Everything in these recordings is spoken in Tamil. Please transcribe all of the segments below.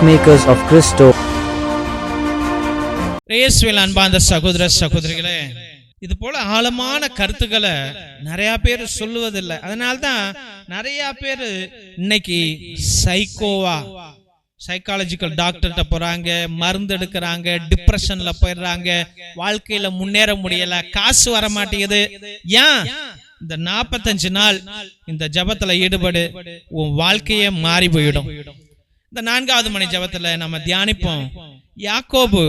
Peacemakers of Christo. இயேசுவில் அன்பார்ந்த சகோதர சகோதரிகளே, இது போல ஆழமான கருத்துக்களை நிறைய பேர் சொல்லுவதில்லை. அதனால்தான் நிறைய பேர் இன்னைக்கு சைக்காலஜிக்கல் டாக்டர்கிட்ட போறாங்க, மருந்து எடுக்கிறாங்க, டிப்ரெஷன்ல போயிடுறாங்க, வாழ்க்கையில முன்னேற முடியல, காசு வர மாட்டேங்குது. ஏன்? இந்த 45 நாள் இந்த ஜபத்துல ஈடுபடு, உன் வாழ்க்கையே மாறி போயிடும். இந்த 4வது மணி ஜபத்துல நம்ம தியானிப்போம். யாக்கோபு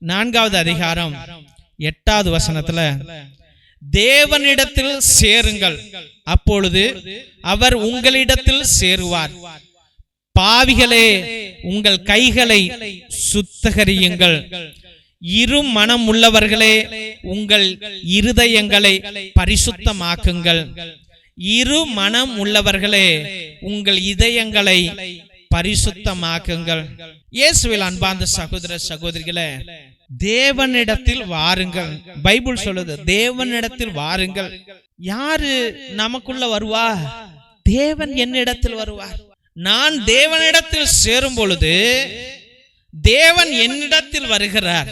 4வது அதிகாரம் 8வது வசனத்துல, தேவனிடத்தில் சேருங்கள், அப்பொழுது அவர் உங்களிடத்தில் சேருவார். பாவிகளே, உங்கள் கைகளை சுத்தகரியுங்கள். இரு மனம் உள்ளவர்களே, உங்கள் இருதயங்களை பரிசுத்தமாக்குங்கள். இரு மனம் உள்ளவர்களே, உங்கள் இதயங்களை பரிசுத்தமாக்குங்கள். இயேசுவில் அன்பார்ந்த சகோதர சகோதரிகளே, தேவனிடத்தில் வாருங்கள். பைபிள் சொல்லுது, தேவனிடத்தில் வாருங்கள். யாரு நமக்குள்ள வருவா? தேவன் என்னிடத்தில் வருவார். நான் தேவனிடத்தில் சேரும் பொழுது தேவன் என்னிடத்தில் வருகிறார்.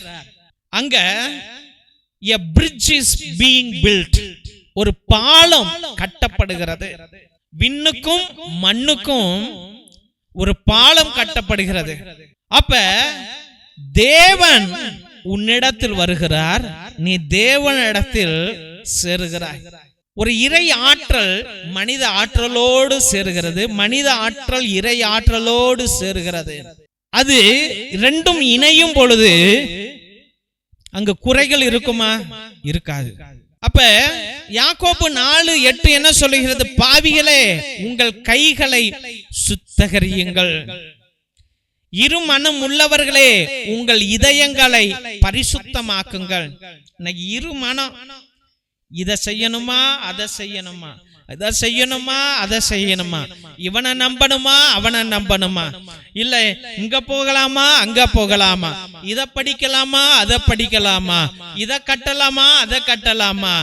அங்க a bridge is being built, ஒரு பாலம் கட்டப்படுகிறது. விண்ணுக்கும் மண்ணுக்கும் ஒரு பாலம் கட்டப்படுகிறது. அப்ப தேவன் உன்னிடத்தில் வருகிறார், நீ தேவனிடத்தில் சேருகிறாய். ஒரு இறை ஆற்றல் மனித ஆற்றலோடு சேருகிறது, மனித ஆற்றல் இறை ஆற்றலோடு சேருகிறது. அது ரெண்டும் இணையும் பொழுது அங்க குறைகள் இருக்குமா? இருக்காது. அப்ப யாக்கோபு 4:8 என்ன சொல்லுகிறது? பாவிகளே, உங்கள் கைகளை சுத்தகரியுங்கள். இரு மனம் உள்ளவர்களே, உங்கள் இதயங்களை பரிசுத்தமாக்குங்கள். இன்னைக்கு இரு மனம், இதை செய்யணுமா அதை செய்யணுமா, இதை செய்யணுமா அதை செய்யணுமா, இவனை நம்பணுமா அவனை நம்பணுமா, இல்ல இங்க போகலாமா அங்க போகலாமா, இதை படிக்கலாமா அதை படிக்கலாமா, இதை கட்டலாமா அதை கட்டலாமா,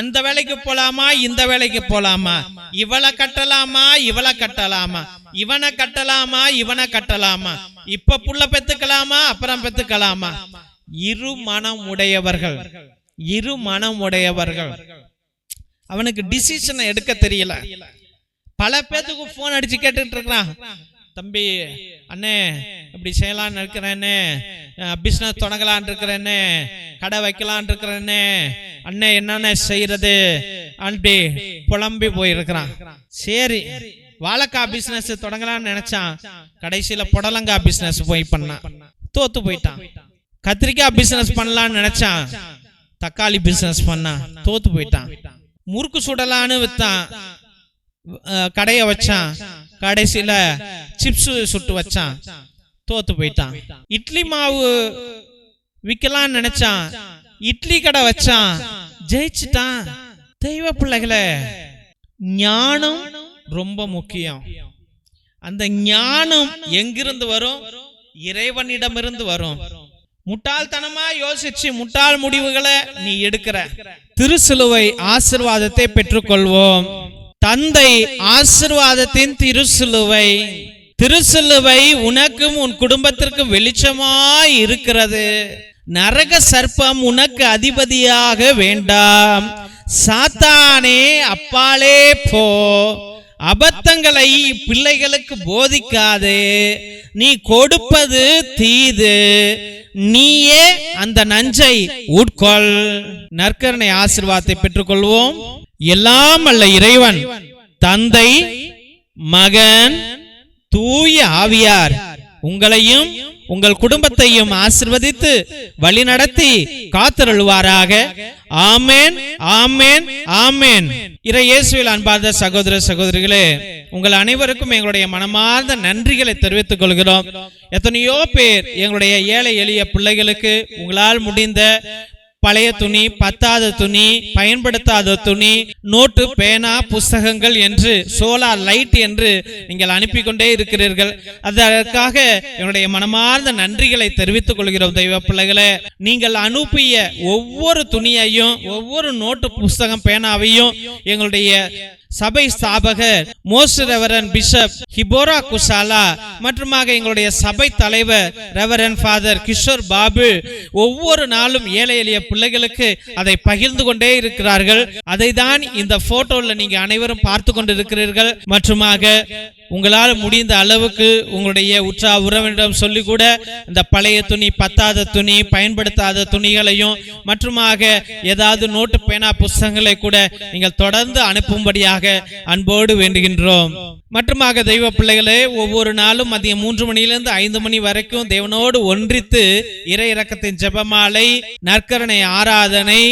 அந்த வேலைக்கு போலாமா இந்த வேலைக்கு போலாமா, இவளை கட்டலாமா இவளை கட்டலாமா, இவனை கட்டலாமா இவனை கட்டலாமா, இப்ப புள்ள பெத்துக்கலாமா அப்புறம் பெத்துக்கலாமா. இரு மனம் உடையவர்கள், இரு மனம் உடையவர்கள். அவனுக்கு டிசிஷனை எடுக்க தெரியல. பல பேத்துக்கு போன் அடிச்சு கேட்டுட்டு இருக்கிறான், தம்பி அண்ணே இப்படி செய்யலான்னு இருக்கிறேன்னு, பிசினஸ் தொடங்கலான் இருக்கிறேன்னு, கடை வைக்கலான் இருக்கிறேன்னு, அண்ணே என்னென்ன செய்யறது அப்படி புலம்பி போயிருக்கிறான். சரி, வாழைக்காய் பிசினஸ் தொடங்கலான்னு நினைச்சான், கடைசியில புடலங்காய் பிசினஸ் போய் பண்ணான், தோத்து போயிட்டான். கத்திரிக்காய் பிசினஸ் பண்ணலான்னு நினைச்சான், தக்காளி பிசினஸ் பண்ணா, தோத்து போயிட்டான். முறுக்கு சுடலான்னு வித்தான், கடைய வச்சான், கடைசியில சிப்ஸ் சுட்டு வச்சான், தோத்து போயிட்டான். இட்லி மாவு விற்கலான்னு நினைச்சான், இட்லி கடை வச்சான், ஜெயிச்சுட்டான். தெய்வ பிள்ளைகளே, ஞானம் ரொம்ப முக்கியம். அந்த ஞானம் எங்கிருந்து வரும்? இறைவனிடமிருந்து வரும். முட்டாள்தனமா யோசிச்சு முட்டாள் முடிவுகளை நீ எடுக்கிற. திருசிலுவை ஆசீர்வாதத்தை பெற்றுக்கொள்வோம். தந்தை ஆசீர்வாதத்தின் திருசிலுவை, திருசிலுவை உனக்கும் உன் குடும்பத்திற்கும் வெளிச்சமாய் இருக்கிறது. நரக சர்ப்பம் உனக்கு அதிபதியாக வேண்டாம். சாத்தானே அப்பாலே போ. அபத்தங்களை பிள்ளைகளுக்கு போதிக்காதே. நீ கொடுப்பது தீது, நீயே அந்த நஞ்சை உட்கொள். நற்கருணை ஆசீர்வாதத்தை பெற்றுக்கொள்வோம். எல்லாம் அல்ல இறைவன், தந்தை, மகன், தூய ஆவியார் உங்களையும் உங்கள் குடும்பத்தையும் ஆசீர்வதித்து வழிநடத்தி காத்தருள்வாராக. ஆமென், ஆமென், ஆமென். இயேசுவில் அன்பார்ந்த சகோதர சகோதரிகளே, உங்கள் அனைவருக்கும் எங்களுடைய மனமார்ந்த நன்றிகளை தெரிவித்துக் கொள்கிறோம். எத்தனையோ பேர் எங்களுடைய ஏழை எளிய பிள்ளைகளுக்கு உங்களால் முடிந்த பழைய துணி, பத்தாத துணி, பயன்படுத்தாத துணி, நோட்டு, பேனா, புஸ்தகங்கள் என்று சோலார் லைட் என்று நீங்கள் அனுப்பி கொண்டே இருக்கிறீர்கள். அதற்காக என்னுடைய மனமார்ந்த நன்றிகளை தெரிவித்துக் கொள்கிறோம். தெய்வ பிள்ளைகளே, நீங்கள் அனுப்பிய ஒவ்வொரு துணியையும், ஒவ்வொரு நோட்டு, புஸ்தகம், பேனாவையும் எங்களுடைய சபை ஸ்தாபகர் மோஸ்ட் ரெவரண்ட் பிஷப் ஹிபோரா குசாலா மற்றுமாக எங்களுடைய சபை தலைவர் ரெவரண்ட் ஃபாதர் கிஷோர் பாபு ஒவ்வொரு நாளும் ஏழை எளிய பிள்ளைகளுக்கு அதை பகிர்ந்து கொண்டே இருக்கிறார்கள். அதை தான் இந்த போட்டோல நீங்க அனைவரும் பார்த்து கொண்டிருக்கிறீர்கள். மற்றுமாக உங்களால் முடிந்த அளவுக்கு உங்களுடைய உற்றா உறவினரிடம் சொல்லி கூட இந்த பழைய துணி, பத்தாத துணி, பயன்படுத்தாத துணிகளையும் மற்றுமாக ஏதாவது நோட்டு பேனா புஸ்தகங்களை கூட நீங்கள் தொடர்ந்து அனுப்பும்படியாக அன்போடு வேண்டுகின்றோம். மற்றுமாக தெய்வ பிள்ளைகளே, ஒவ்வொரு நாளும் மதியம் 3 மணியிலிருந்து 5 மணி வரைக்கும் தேவனோடு ஒன்றித்து இறை இரக்கத்தின் ஜெபமாலை, நற்கருணை ஆராதனை,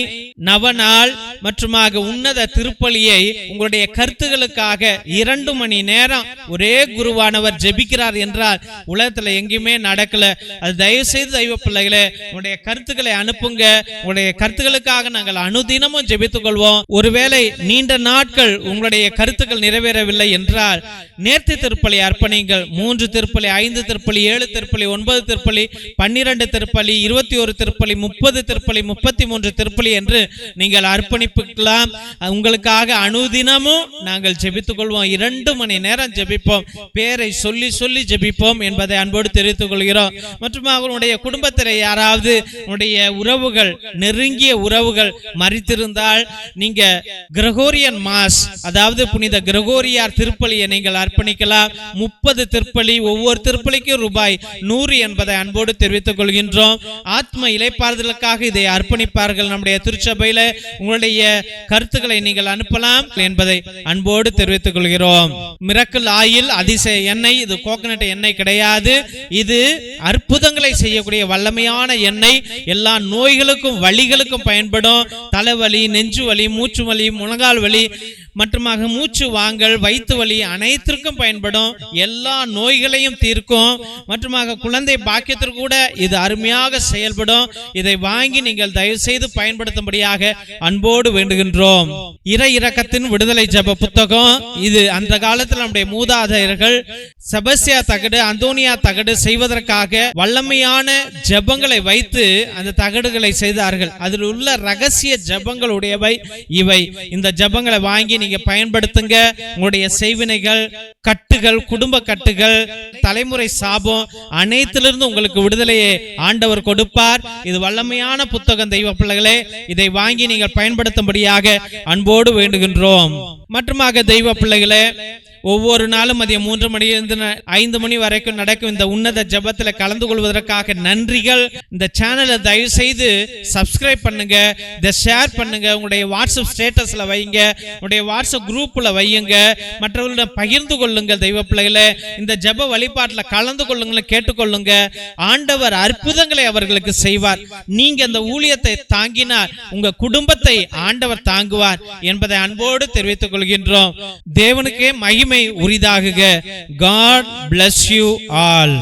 நவநாள் மற்றுமாக உன்னத திருப்பலியை உங்களுடைய கருத்துகளுக்காக 2 மணி நேரம் ஒரே குருவானவர் ஜெபிக்கிறார் என்றால் உலகத்துல எங்கேயுமே நடக்கல. அது தயவு செய்து தெய்வ பிள்ளைகளே, உங்களுடைய கருத்துக்களை அனுப்புங்க. உங்களுடைய கருத்துக்களுக்காக நாங்கள் அனுதினமும் ஜெபித்துக் கொள்வோம். ஒருவேளை நீண்ட நாட்கள் உங்களுடைய கருத்துக்கள் நிறைவேறவில்லை என்றால் நேர்த்தி திருப்பலி அர்ப்பணிங்கள். 3 திருப்பலி, 5 திருப்பலி, 7 திருப்பலி, 9 திருப்பலி, 12 திருப்பலி, 21 திருப்பலி, 30 திருப்பலி, 33 திருப்பலி என்று நீங்கள் அர்ப்பணிப்புக்கலாம். உங்களுக்காக அனுதினமும் நாங்கள் ஜெபித்துக் கொள்வோம். 2 மணி நேரம் ஜெபிப்போம். பேரை சொல்லி சொல்லி ஜெபிப்போம் என்பதை அன்போடு தெரிவித்துக் கொள்கிறோம். மற்றும் அவருடைய குடும்பத்தில் யாராவது உடைய உறவுகள், நெருங்கிய உறவுகள் மரித்திருந்தால் நீங்க கிரகோரியன் மாஸ், அதாவது புனித கிரகோரியார் திருப்பலியை நீங்கள் அர்ப்பணிக்கலாம். 30 திருப்பலி, ஒவ்வொரு திருப்பலிக்கும் ரூபாய் 100 என்பதை அன்போடு தெரிவித்துக் கொள்கின்றோம். ஆத்ம இளைப்பாறுதலுக்காக இதை அர்ப்பணிப்பார்கள். நம்முடைய திருச்சபையில உங்களுடைய கருத்துக்களை நீங்கள் அனுப்பலாம் என்பதை அன்போடு தெரிவித்துக் கொள்கிறோம். மிரக்கல் ஆயில் அதிசய எண்ணெய், இது கோகனட் எண்ணெய் கிடையாது. இது அற்புதங்களை செய்யக்கூடிய வல்லமையான எண்ணெய். எல்லா நோய்களுக்கும் வலிகளுக்கும் பயன்படும். தலைவலி, நெஞ்சு வலி, மூச்சு வலி, முழங்கால் வலி மற்றுமாக மூச்சு வாங்கல், வயிற்று வலி அனைத்திற்கும் பயன்படும். எல்லா நோய்களையும் தீர்க்கும். மற்றுமாக குழந்தை பாக்கியத்திற்கு கூட இது அருமையாக செயல்படும். இதை வாங்கி நீங்கள் தயவு செய்து பயன்படுத்தும்படியாக அன்போடு வேண்டுகின்றோம். இறை இரக்கத்தின் விடுதலை ஜெப புத்தகம். இது அந்த காலத்தில் நம்முடைய மூதாதையர்கள் செபஸ்தியா தகடு, அந்தோனியா தகடு செய்வதற்காக வல்லமையான ஜெபங்களை வைத்து அந்த தகடுகளை செய்தார்கள். அதில் உள்ள ரகசிய ஜெபங்களுடையவை இவை. இந்த ஜெபங்களை வாங்கி நீங்க பயன்படுத்துங்க. உங்களுடைய செய்வினைகள், கட்டுகள், குடும்ப கட்டுகள், தலைமுறை சாபம் அனைத்திலிருந்து உங்களுக்கு விடுதலையை ஆண்டவர் கொடுப்பார். இது வல்லமையான புத்தகம் தெய்வ பிள்ளைகளே. இதை வாங்கி நீங்கள் பயன்படுத்தும்படியாக அன்போடு வேண்டுகின்றோம். மற்றுமாக தெய்வ பிள்ளைகளே, ஒவ்வொரு நாளும் மதியம் 3 மணியிலிருந்து 5 மணி வரைக்கும் நடக்கும் இந்த உன்னத ஜெபத்தில் கலந்து கொள்வதற்காக நன்றிகள். இந்த சேனலை தயவு செய்து சப்ஸ்கிரைப் பண்ணுங்க, இதை ஷேர் பண்ணுங்க, உங்களுடைய வாட்ஸ்அப் ஸ்டேட்டஸ்ல வைங்க, உங்களுடைய வாட்ஸ்அப் குரூப்ல வையுங்க, மற்றவர்களிடம் பகிர்ந்து கொள்ளுங்கள். தெய்வ பிள்ளைகளே, இந்த ஜெப வழிபாட்டில் கலந்து கொள்ளுங்கள், கேட்டுக்கொள்ளுங்க. ஆண்டவர் அற்புதங்களை அவர்களுக்கு செய்வார். நீங்க இந்த ஊழியத்தை தாங்கினார் உங்க குடும்பத்தை ஆண்டவர் தாங்குவார் என்பதை அன்போடு தெரிவித்துக் கொள்கின்றோம். தேவனுக்கே மகிமை உரிதாகுக. God bless you all.